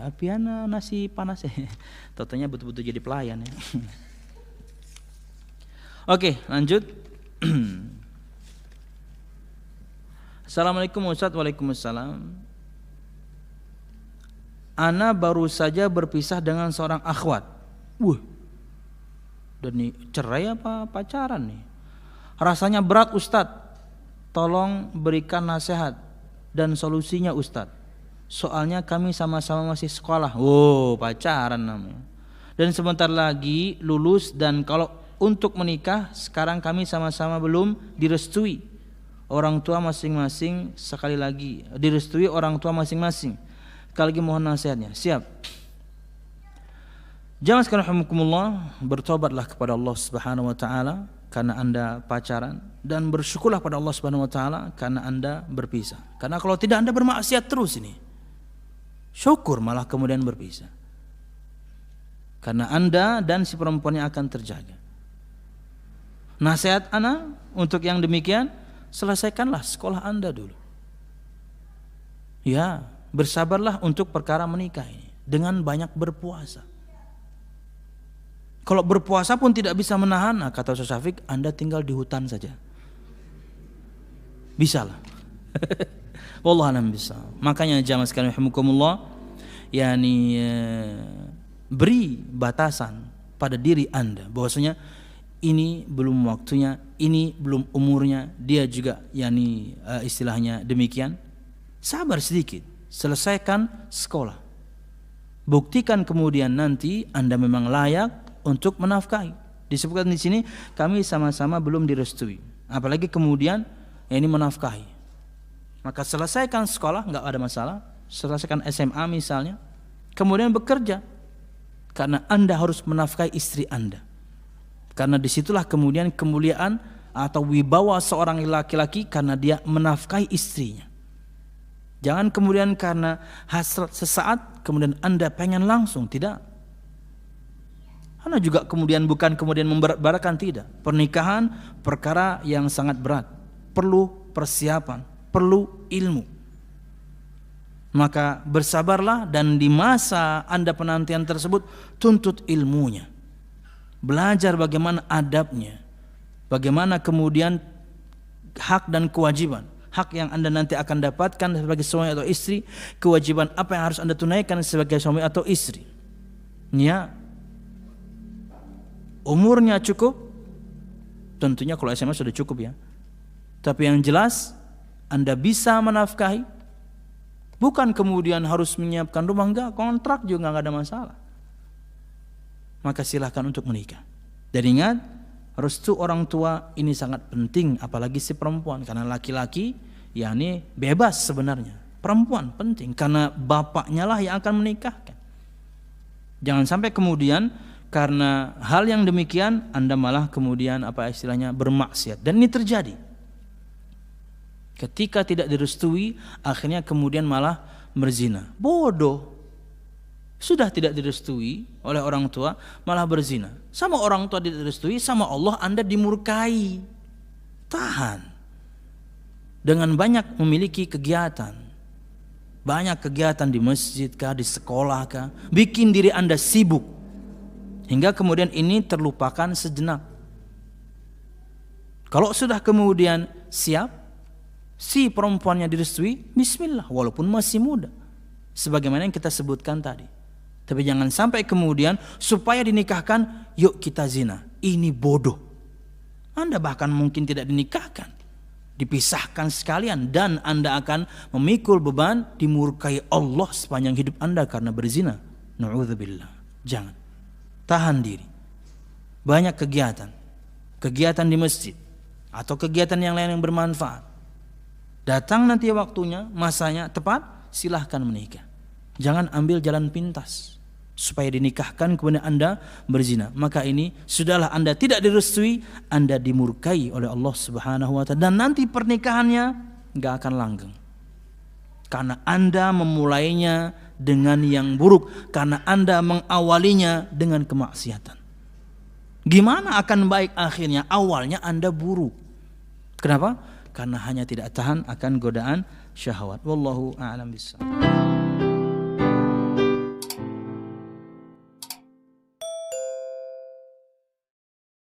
Apiana nasi panas ya. Totonya betul-betul jadi pelayan ya. Oke, lanjut. Assalamualaikum Ustaz. Waalaikumsalam. Ana baru saja berpisah dengan seorang akhwat. Dan nih cerai apa pacaran nih? Rasanya berat Ustaz. Tolong berikan nasihat dan solusinya Ustaz. Soalnya kami sama-sama masih sekolah. Pacaran namanya. Dan sebentar lagi lulus, dan kalau untuk menikah sekarang kami sama-sama belum direstui orang tua masing-masing. Sekali lagi direstui orang tua masing-masing. Sekali lagi mohon nasihatnya. Siap. Jamaah sekalian rahimakumullah, bertobatlah kepada Allah Subhanahu wa taala karena Anda pacaran, dan bersyukurlah pada Allah Subhanahu wa taala karena Anda berpisah. Karena kalau tidak Anda bermaksiat terus ini. Syukur malah kemudian berpisah. Karena Anda dan si perempuannya akan terjaga. Nasihat ana untuk yang demikian, selesaikanlah sekolah Anda dulu. Ya, bersabarlah untuk perkara menikah ini dengan banyak berpuasa. Kalau berpuasa pun tidak bisa menahan, kata Ustaz Syafiq, Anda tinggal di hutan saja. Bisalah. Wallahu a'lam bishawab. Makanya jamaah sekalian rahimakumullah, beri batasan pada diri Anda bahwasanya ini belum waktunya, ini belum umurnya, dia juga istilahnya demikian. Sabar sedikit, selesaikan sekolah. Buktikan kemudian nanti Anda memang layak untuk menafkahi. Disebutkan di sini kami sama-sama belum direstui. Apalagi kemudian ini menafkahi. Maka selesaikan sekolah, enggak ada masalah. Selesaikan SMA misalnya. Kemudian bekerja. Karena Anda harus menafkahi istri Anda. Karena disitulah kemudian kemuliaan atau wibawa seorang laki-laki, karena dia menafkahi istrinya. Jangan kemudian karena hasrat sesaat kemudian Anda pengen langsung, tidak. Anda juga kemudian bukan kemudian memberat-beratkan, tidak. Pernikahan perkara yang sangat berat, perlu persiapan, perlu ilmu. Maka bersabarlah, dan di masa Anda penantian tersebut tuntut ilmunya. Belajar bagaimana adabnya, bagaimana kemudian hak dan kewajiban, hak yang Anda nanti akan dapatkan sebagai suami atau istri, kewajiban apa yang harus Anda tunaikan sebagai suami atau istri. Ya, umurnya cukup, tentunya kalau SMA sudah cukup ya. Tapi yang jelas Anda bisa menafkahi, bukan kemudian harus menyiapkan rumah, enggak, kontrak juga enggak ada masalah. Maka silahkan untuk menikah. Dan ingat, restu orang tua ini sangat penting, apalagi si perempuan. Karena laki-laki bebas sebenarnya, perempuan penting karena bapaknya lah yang akan menikahkan. Jangan sampai kemudian karena hal yang demikian Anda malah kemudian bermaksiat. Dan ini terjadi. Ketika tidak direstui, akhirnya kemudian malah berzina. Bodoh. Sudah tidak direstui oleh orang tua, malah berzina. Sama orang tua tidak direstui, sama Allah Anda dimurkai. Tahan. Dengan banyak memiliki kegiatan. Banyak kegiatan di masjid kah, di sekolah kah, bikin diri Anda sibuk. Hingga kemudian ini terlupakan sejenak. Kalau sudah kemudian siap, si perempuannya direstui, bismillah, walaupun masih muda. Sebagaimana yang kita sebutkan tadi. Tapi jangan sampai kemudian supaya dinikahkan, yuk kita zina. Ini bodoh. Anda bahkan mungkin tidak dinikahkan, dipisahkan sekalian, dan Anda akan memikul beban dimurkai Allah sepanjang hidup Anda karena berzina. Na'udzubillah. Jangan. Tahan diri. Banyak kegiatan. Kegiatan di masjid atau kegiatan yang lain yang bermanfaat. Datang nanti waktunya, masanya tepat, silahkan menikah. Jangan ambil jalan pintas supaya dinikahkan kemudian Anda berzina. Maka ini sudahlah Anda tidak direstui, Anda dimurkai oleh Allah Subhanahu wa taala, dan nanti pernikahannya enggak akan langgeng. Karena Anda memulainya dengan yang buruk, karena Anda mengawalinya dengan kemaksiatan. Gimana akan baik akhirnya? Awalnya Anda buruk. Kenapa? Karena hanya tidak tahan akan godaan syahwat. Wallahu a'lam bishawab.